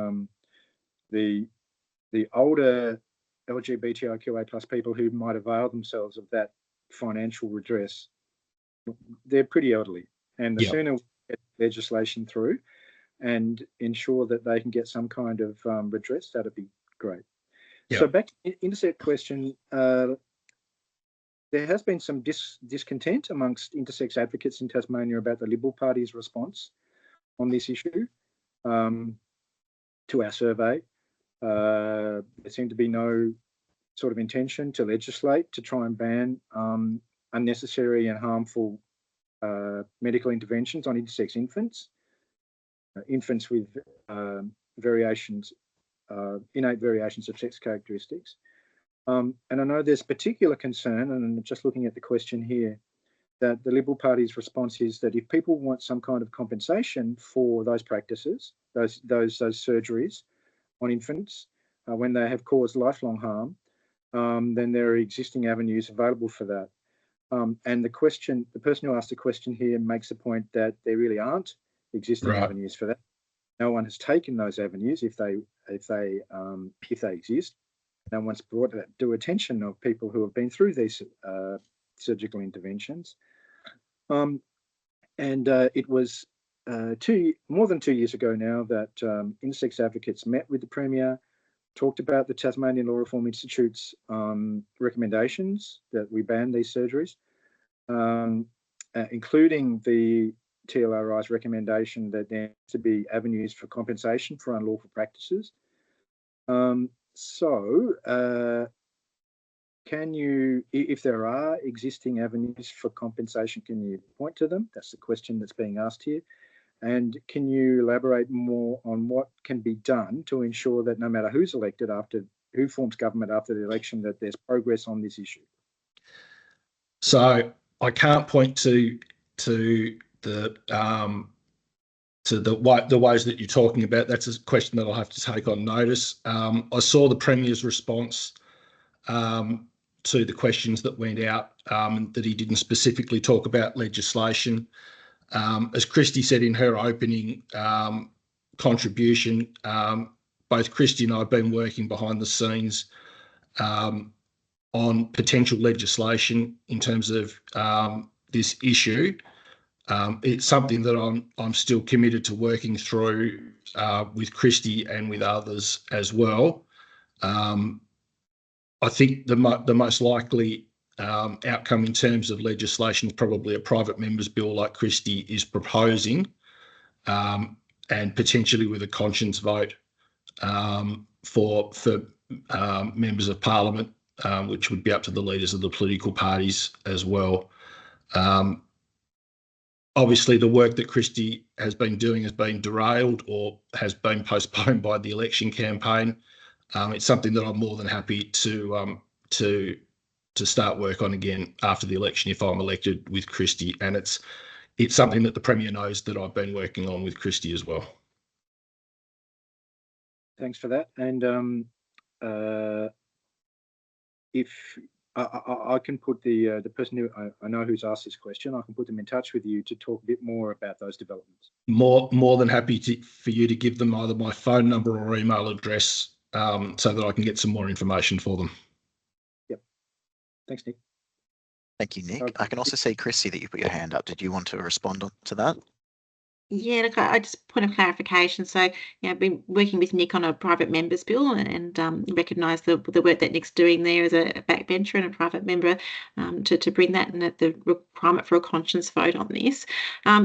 Speaker 2: the older LGBTIQA plus people who might avail themselves of that financial redress they're pretty elderly, and the
Speaker 4: Yep.
Speaker 2: sooner we get legislation through and ensure that they can get some kind of redress, that'd be great.
Speaker 4: Yep.
Speaker 2: So back to the intersex question, there has been some discontent amongst intersex advocates in Tasmania about the Liberal Party's response on this issue to our survey. There seemed to be no sort of intention to legislate to try and ban unnecessary and harmful medical interventions on intersex infants, infants with variations, innate variations of sex characteristics. And I know there's particular concern, and just looking at the question here, that the Liberal Party's response is that if people want some kind of compensation for those practices, those surgeries on infants, when they have caused lifelong harm, then there are existing avenues available for that. And the person who asked the question here makes the point that there really aren't existing avenues for that. No one has taken those avenues if they exist. No one's brought that to attention of people who have been through these surgical interventions. And it was more than 2 years ago now that intersex advocates met with the Premier, talked about the Tasmanian Law Reform Institute's recommendations that we ban these surgeries, including the TLRI's recommendation that there needs to be avenues for compensation for unlawful practices. Can you, if there are existing avenues for compensation, can you point to them? That's the question that's being asked here. And can you elaborate more on what can be done to ensure that no matter who's elected who forms government after the election, that there's progress on this issue?
Speaker 4: So I can't point to the ways that you're talking about. That's a question that I'll have to take on notice. I saw the Premier's response to the questions that went out, that he didn't specifically talk about legislation. As Kristie said in her opening contribution, both Kristie and I have been working behind the scenes on potential legislation in terms of this issue. It's something that I'm still committed to working through with Kristie and with others as well. I think the most likely outcome in terms of legislation is probably a private member's bill like Kristie is proposing, and potentially with a conscience vote for members of Parliament, which would be up to the leaders of the political parties as well. Obviously, the work that Kristie has been doing has been derailed or has been postponed by the election campaign. It's something that I'm more than happy to start work on again after the election if I'm elected with Kristie, and it's something that the Premier knows that I've been working on with Kristie as well.
Speaker 2: Thanks for that. And if I can put the person who I know who's asked this question, I can put them in touch with you to talk a bit more about those developments.
Speaker 4: More than happy for you to give them either my phone number or email address so that I can get some more information for them.
Speaker 2: Yep. Thanks, Nick.
Speaker 1: Thank you, Nick. I can also see, Kristie, that you put your hand up. Did you want to respond to that?
Speaker 5: Yeah, look, I just point of clarification. So, I've been working with Nick on a private member's bill and recognise the work that Nick's doing there as a backbencher and a private member to bring that and the requirement for a conscience vote on this.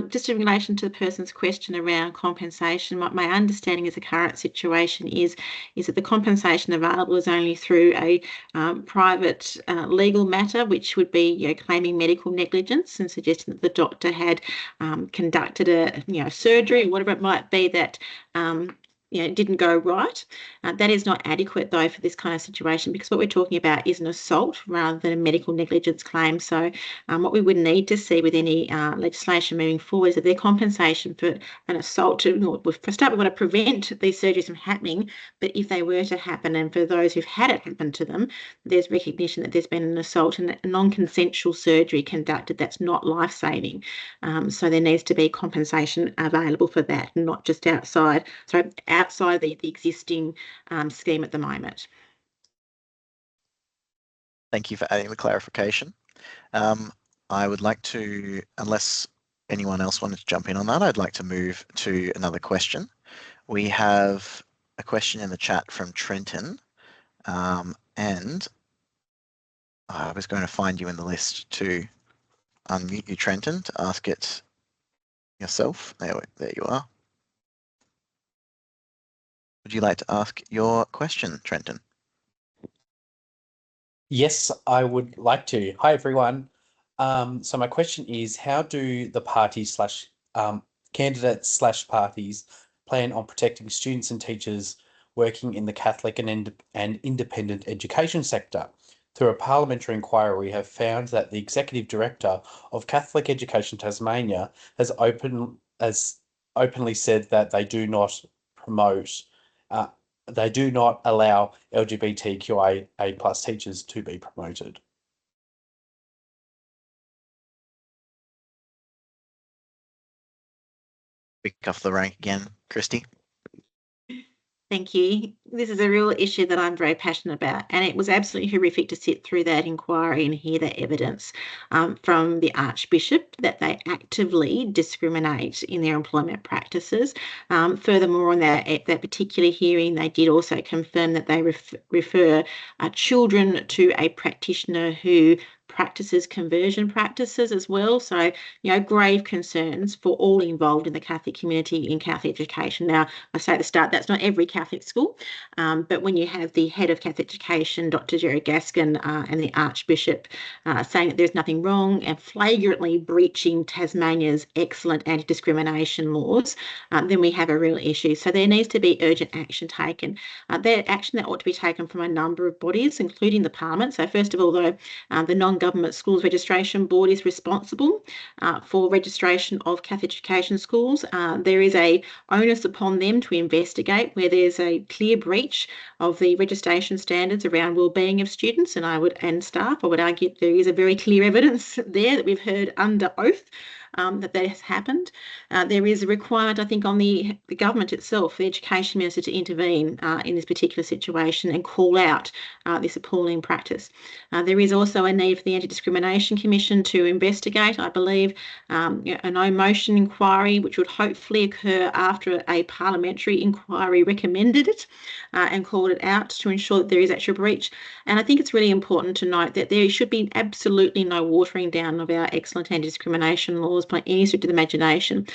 Speaker 5: Just in relation to the person's question around compensation, my understanding is the current situation is that the compensation available is only through a private legal matter, which would be claiming medical negligence and suggesting that the doctor had conducted a surgery, whatever it might be that didn't go right. That is not adequate, though, for this kind of situation, because what we're talking about is an assault rather than a medical negligence claim. So what we would need to see with any legislation moving forward is that their compensation for an assault, for start, we want to prevent these surgeries from happening, but if they were to happen, and for those who've had it happen to them, there's recognition that there's been an assault and a non-consensual surgery conducted that's not life-saving. So there needs to be compensation available for that, not just outside the existing scheme at the moment.
Speaker 1: Thank you for adding the clarification. I would like to, unless anyone else wanted to jump in on that, I'd like to move to another question. We have a question in the chat from Trenton, and I was going to find you in the list to unmute you, Trenton, to ask it yourself. There you are. Would you like to ask your question, Trenton?
Speaker 11: Yes, I would like to. Hi, everyone. So my question is, how do the parties / candidates / parties plan on protecting students and teachers working in the Catholic and independent education sector? Through a parliamentary inquiry, we have found that the Executive Director of Catholic Education Tasmania has openly said that they do not promote they do not allow LGBTQIA plus teachers to be promoted.
Speaker 1: Pick off the rank again, Kristie.
Speaker 5: Thank you. This is a real issue that I'm very passionate about, and it was absolutely horrific to sit through that inquiry and hear that evidence from the Archbishop that they actively discriminate in their employment practices. Furthermore, on that particular hearing, they did also confirm that they refer children to a practitioner who practices conversion practices as well. So, grave concerns for all involved in the Catholic community in Catholic education. Now, I say at the start, that's not every Catholic school, but when you have the head of Catholic education, Dr. Jerry Gaskin, and the Archbishop saying that there's nothing wrong and flagrantly breaching Tasmania's excellent anti-discrimination laws, then we have a real issue. So there needs to be urgent action taken. That action that ought to be taken from a number of bodies, including the Parliament. So first of all, though, the Non-Government Schools Registration Board is responsible for registration of Catholic education schools. There is a onus upon them to investigate where there's a clear breach of the registration standards around wellbeing of students and staff. I would argue there is a very clear evidence there that we've heard under oath that has happened. There is a requirement, I think, on the government itself, the Education Minister, to intervene in this particular situation and call out this appalling practice. There is also a need for the Anti-Discrimination Commission to investigate, I believe, a no-motion inquiry, which would hopefully occur after a parliamentary inquiry recommended it and called it out to ensure that there is actual breach. And I think it's really important to note that there should be absolutely no watering down of our excellent anti-discrimination laws by any stretch of the imagination.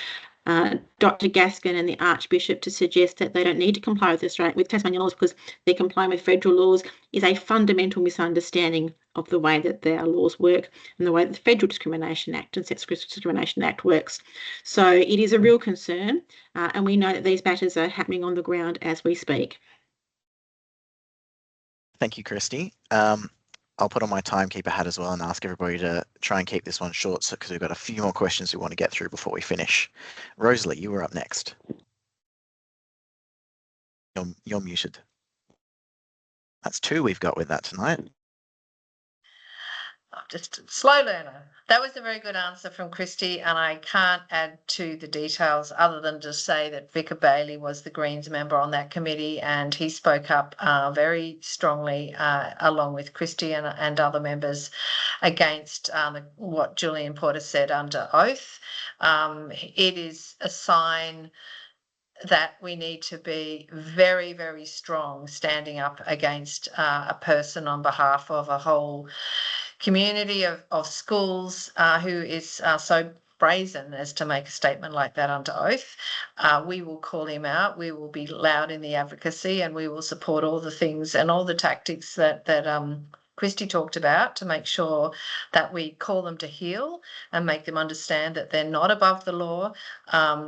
Speaker 5: Dr. Gaskin and the Archbishop to suggest that they don't need to comply with Tasmanian laws because they're complying with federal laws is a fundamental misunderstanding of the way that our laws work and the way that the Federal Discrimination Act and Sex Discrimination Act works. So it is a real concern, and we know that these matters are happening on the ground as we speak.
Speaker 1: Thank you, Kristie. I'll put on my timekeeper hat as well and ask everybody to try and keep this one short because we've got a few more questions we want to get through before we finish. Rosalie, you were up next. You're muted. That's two we've got with that tonight.
Speaker 6: I'm just a slow learner. That was a very good answer from Kristie, and I can't add to the details other than just say that Vicar Bailey was the Greens member on that committee, and he spoke up very strongly along with Kristie and other members against what Julian Porter said under oath. It is a sign that we need to be very, very strong standing up against a person on behalf of a whole community of schools who is so brazen as to make a statement like that under oath. We will call him out. We will be loud in the advocacy, and we will support all the things and all the tactics that Kristie talked about to make sure that we call them to heel and make them understand that they're not above the law,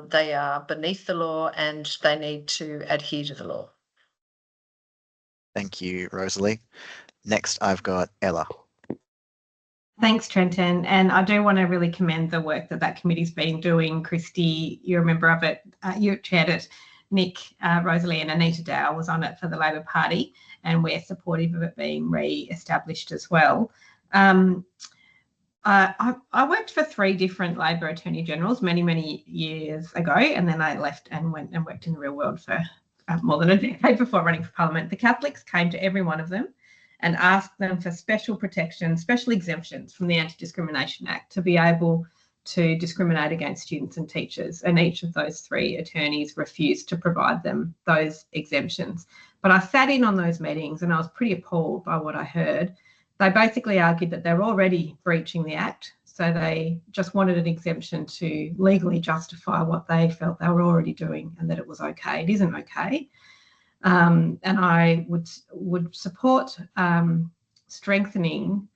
Speaker 6: they are beneath the law, and they need to adhere to the law.
Speaker 1: Thank you, Rosalie. Next, I've got Ella.
Speaker 8: Thanks, Trenton. And I do want to really commend the work that committee's been doing. Kristie, you're a member of it. You chaired it. Nick, Rosalie and Anita Dow was on it for the Labor Party, and we're supportive of it being re-established as well. I worked for 3 different Labor Attorney Generals many years ago, and then I left and went and worked in the real world for more than a decade before running for Parliament. The Catholics came to every one of them and ask them for special protections, special exemptions from the Anti-Discrimination Act to be able to discriminate against students and teachers. And each of those three attorneys refused to provide them those exemptions. But I sat in on those meetings and I was pretty appalled by what I heard. They basically argued that they're already breaching the Act, so they just wanted an exemption to legally justify what they felt they were already doing and that it was okay. It isn't okay. And I would support strengthening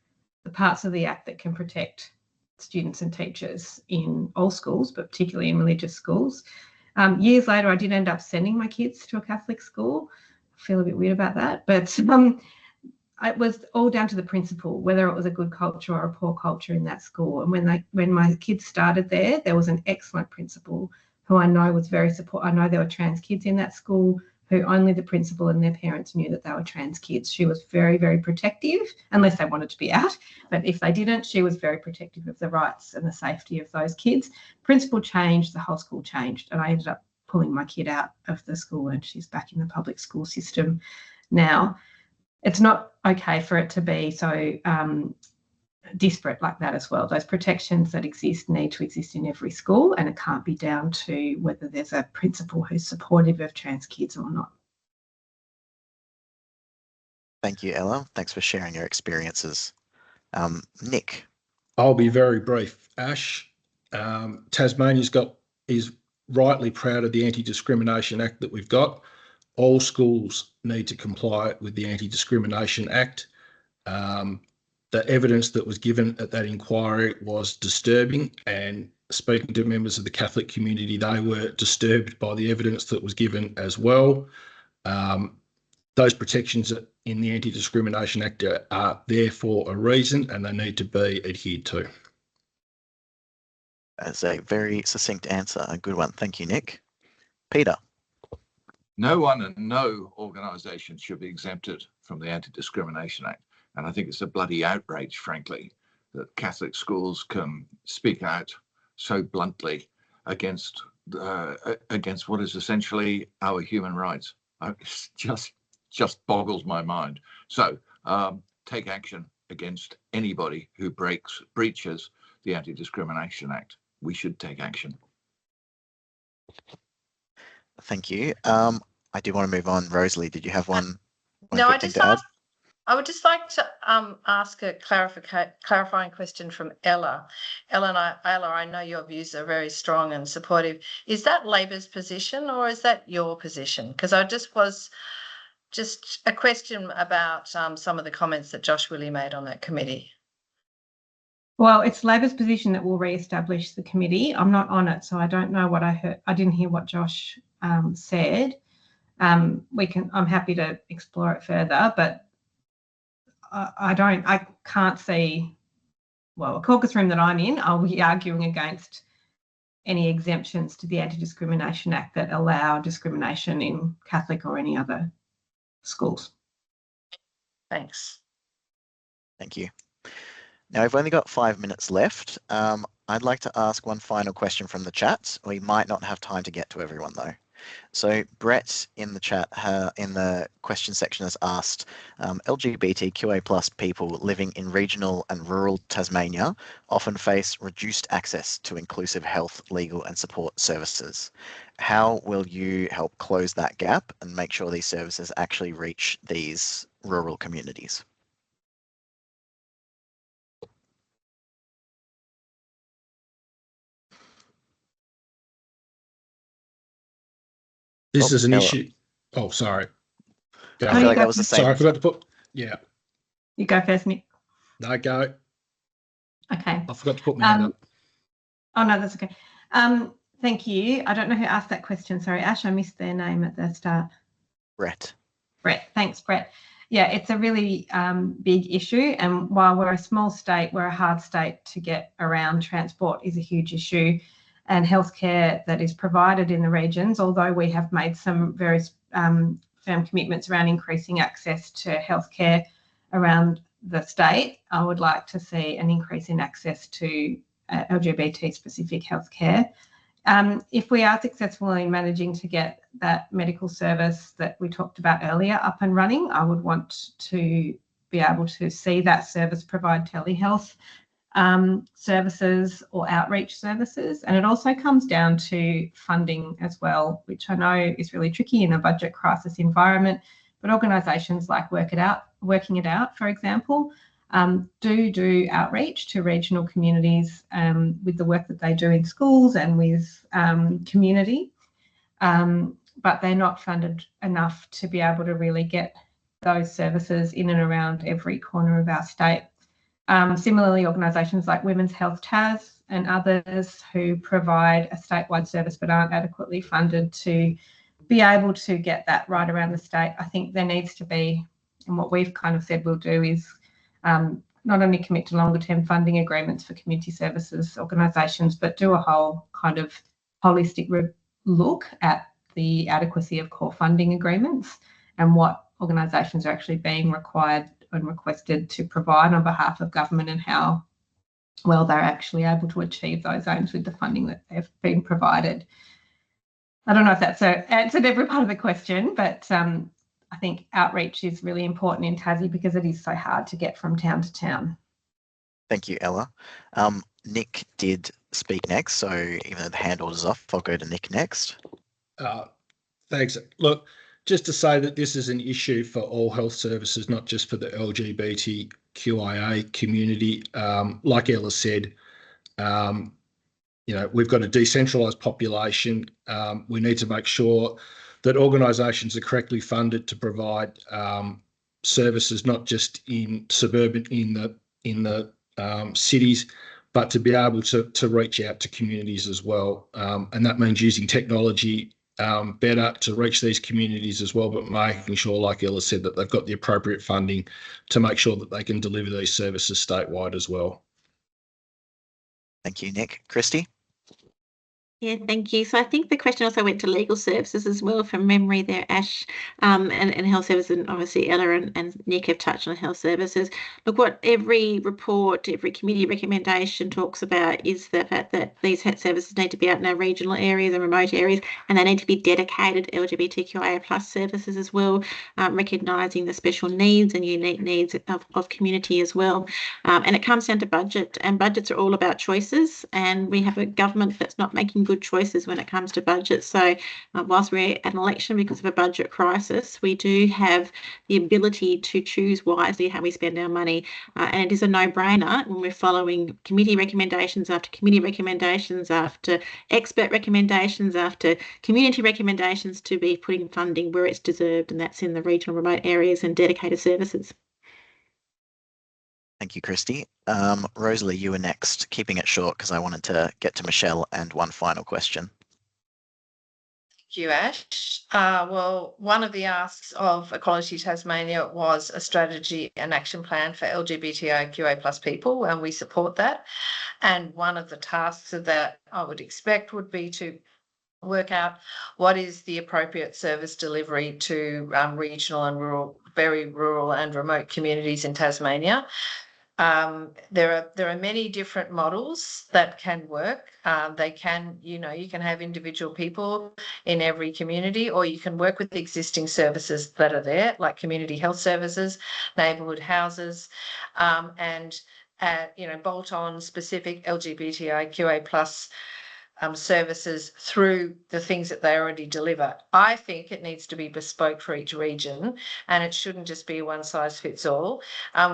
Speaker 8: the parts of the Act that can protect students and teachers in all schools, but particularly in religious schools. Years later, I did end up sending my kids to a Catholic school. I feel a bit weird about that, but it was all down to the principal, whether it was a good culture or a poor culture in that school. And when my kids started there was an excellent principal who I know was very supportive. I know there were trans kids in that school who only the principal and their parents knew that they were trans kids. She was very, very protective, unless they wanted to be out. But if they didn't, she was very protective of the rights and the safety of those kids. Principal changed, the whole school changed, and I ended up pulling my kid out of the school and she's back in the public school system now. It's not okay for it to be so disparate like that as well. Those protections that exist need to exist in every school, and it can't be down to whether there's a principal who's supportive of trans kids or not.
Speaker 1: Thank you, Ella. Thanks for sharing your experiences. Nick.
Speaker 4: I'll be very brief. Ash, Tasmania's is rightly proud of the Anti-Discrimination Act that we've got. All schools need to comply with the Anti-Discrimination Act. The evidence that was given at that inquiry was disturbing, and speaking to members of the Catholic community, they were disturbed by the evidence that was given as well. Those protections in the Anti-Discrimination Act are there for a reason, and they need to be adhered to.
Speaker 1: That's a very succinct answer, a good one. Thank you, Nick. Peter.
Speaker 7: No one and no organisation should be exempted from the Anti-Discrimination Act. And I think it's a bloody outrage, frankly, that Catholic schools can speak out so bluntly against what is essentially our human rights. It just boggles my mind. So take action against anybody who breaches the Anti-Discrimination Act. We should take action.
Speaker 1: Thank you. I do want to move on. Rosalie, did you have one?
Speaker 6: No, I would just like to ask a clarifying question from Ella. Ella, I know your views are very strong and supportive. Is that Labor's position or is that your position? Because I was a question about some of the comments that Josh Willie made on that committee.
Speaker 8: Well, it's Labor's position that we'll re-establish the committee. I'm not on it, so I don't know what I heard. I didn't hear what Josh said. I'm happy to explore it further, but I can't see, well, a caucus room that I'm in, I'll be arguing against any exemptions to the Anti-Discrimination Act that allow discrimination in Catholic or any other schools.
Speaker 6: Thanks.
Speaker 1: Thank you. Now, we've only got 5 minutes left. I'd like to ask one final question from the chat. We might not have time to get to everyone, though. So Brett in the chat, in the question section, has asked, LGBTQA plus people living in regional and rural Tasmania often face reduced access to inclusive health, legal and support services. How will you help close that gap and make sure these services actually reach these rural communities?
Speaker 4: This is an issue. Oh, sorry.
Speaker 1: I feel like that was the same.
Speaker 4: Sorry, I forgot to put. Yeah.
Speaker 8: You go first, Nick.
Speaker 4: No, go.
Speaker 8: Okay.
Speaker 4: I forgot to put my hand up.
Speaker 8: Oh, no, that's okay. Thank you. I don't know who asked that question. Sorry, Ash, I missed their name at the start.
Speaker 1: Brett.
Speaker 8: Thanks, Brett. Yeah, it's a really big issue. And while we're a small state, we're a hard state to get around. Transport is a huge issue. And healthcare that is provided in the regions, although we have made some very firm commitments around increasing access to healthcare around the state, I would like to see an increase in access to LGBT-specific healthcare. If we are successful in managing to get that medical service that we talked about earlier up and running, I would want to be able to see that service provide telehealth services or outreach services. And it also comes down to funding as well, which I know is really tricky in a budget crisis environment. But organisations like Working It Out, for example, do outreach to regional communities with the work that they do in schools and with community, but they're not funded enough to be able to really get those services in and around every corner of our state. Similarly, organisations like Women's Health Tas and others who provide a statewide service but aren't adequately funded to be able to get that right around the state. I think there needs to be, and what we've kind of said we'll do is not only commit to longer term funding agreements for community services organisations, but do a whole kind of holistic look at the adequacy of core funding agreements and what organisations are actually being required and requested to provide on behalf of government and how well they're actually able to achieve those aims with the funding that they've been provided. I don't know if that's answered every part of the question, but I think outreach is really important in Tassie because it is so hard to get from town to town.
Speaker 1: Thank you, Ella. Nick did speak next, so even though the hand order's off, I'll go to Nick next.
Speaker 4: Thanks. Look, just to say that this is an issue for all health services, not just for the LGBTQIA community. Like Ella said, we've got a decentralised population. We need to make sure that organisations are correctly funded to provide services, not just in suburban, in the cities, but to be able to reach out to communities as well. And that means using technology better to reach these communities as well, but making sure, like Ella said, that they've got the appropriate funding to make sure that they can deliver these services statewide as well.
Speaker 1: Thank you, Nick. Kristie?
Speaker 5: Yeah, thank you. So I think the question also went to legal services as well from memory there, Ash, and health services, and obviously Ella and Nick have touched on health services. Look, what every report, every committee recommendation talks about is the fact that these health services need to be out in our regional areas and remote areas, and they need to be dedicated LGBTQIA plus services as well, recognising the special needs and unique needs of community as well. And it comes down to budget, and budgets are all about choices, and we have a government that's not making good choices when it comes to budget. So whilst we're at an election because of a budget crisis, we do have the ability to choose wisely how we spend our money. And it is a no-brainer when we're following committee recommendations after committee recommendations, after expert recommendations, after community recommendations, to be putting funding where it's deserved, and that's in the regional remote areas and dedicated services.
Speaker 1: Thank you, Kristie. Rosalie, you were next, keeping it short because I wanted to get to Michelle and one final question.
Speaker 6: Thank you, Ash. Well, one of the asks of Equality Tasmania was a strategy and action plan for LGBTIQA plus people, and we support that. And one of the tasks that I would expect would be to work out what is the appropriate service delivery to regional and rural, very rural and remote communities in Tasmania. There are many different models that can work. They can, you can have individual people in every community, or you can work with the existing services that are there, like community health services, neighbourhood houses, and bolt on specific LGBTIQA plus services through the things that they already deliver. I think it needs to be bespoke for each region, and it shouldn't just be one size fits all.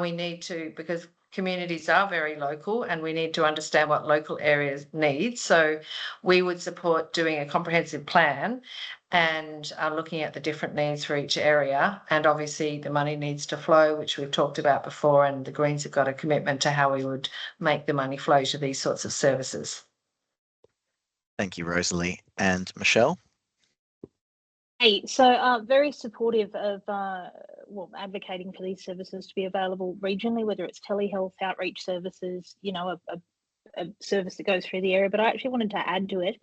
Speaker 6: We need to, because communities are very local, and we need to understand what local areas need. So we would support doing a comprehensive plan and looking at the different needs for each area. And obviously the money needs to flow, which we've talked about before, and the Greens have got a commitment to how we would make the money flow to these sorts of services.
Speaker 1: Thank you, Rosalie. And Michelle?
Speaker 9: Hey, so very supportive of advocating for these services to be available regionally, whether it's telehealth, outreach services, a service that goes through the area. But I actually wanted to add to it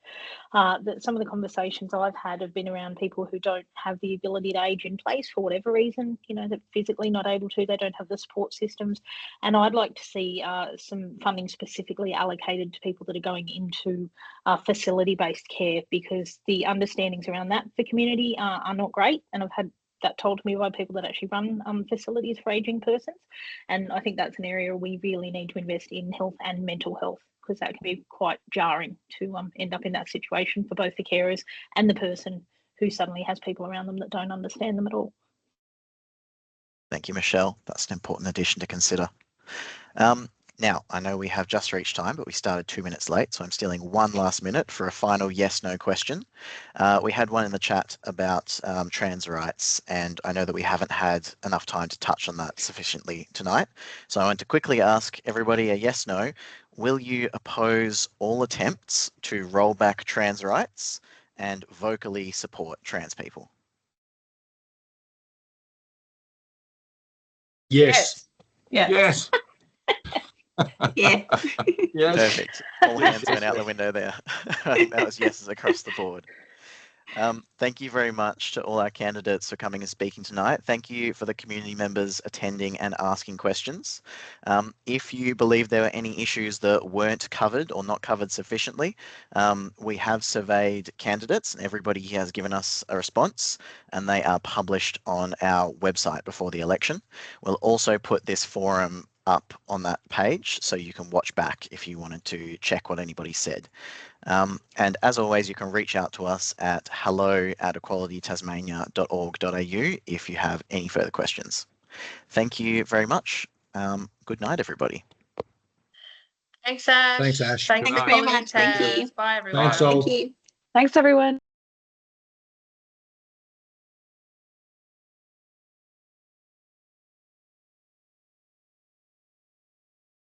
Speaker 9: that some of the conversations I've had have been around people who don't have the ability to age in place for whatever reason, they're physically not able to, they don't have the support systems. And I'd like to see some funding specifically allocated to people that are going into facility-based care, because the understandings around that for community are not great. And I've had that told me by people that actually run facilities for ageing persons. And I think that's an area we really need to invest in, health and mental health, because that can be quite jarring to end up in that situation for both the carers and the person who suddenly has people around them that don't understand them at all.
Speaker 1: Thank you, Michelle. That's an important addition to consider. Now, I know we have just reached time, but we started 2 minutes late, so I'm stealing one last minute for a final yes/no question. We had one in the chat about trans rights, and I know that we haven't had enough time to touch on that sufficiently tonight. So I want to quickly ask everybody a yes/no. Will you oppose all attempts to roll back trans rights and vocally support trans people?
Speaker 4: Yes.
Speaker 8: Yeah.
Speaker 7: Yes.
Speaker 5: Yeah.
Speaker 7: Yes.
Speaker 1: Perfect. All hands went out the window there. I think that was yeses across the board. Thank you very much to all our candidates for coming and speaking tonight. Thank you for the community members attending and asking questions. If you believe there were any issues that weren't covered or not covered sufficiently, we have surveyed candidates and everybody has given us a response, and they are published on our website before the election. We'll also put this forum up on that page so you can watch back if you wanted to check what anybody said. And as always, you can reach out to us at hello@equalitytasmania.org.au if you have any further questions. Thank you very much. Good night, everybody.
Speaker 6: Thanks, Ash.
Speaker 4: Thanks, Ash.
Speaker 6: Thanks
Speaker 7: Good
Speaker 6: for
Speaker 7: night.
Speaker 5: very
Speaker 6: calling in,
Speaker 5: much. Thank you.
Speaker 6: Taz. Bye, everyone.
Speaker 4: Thanks all.
Speaker 3: Thank you. Thanks, everyone.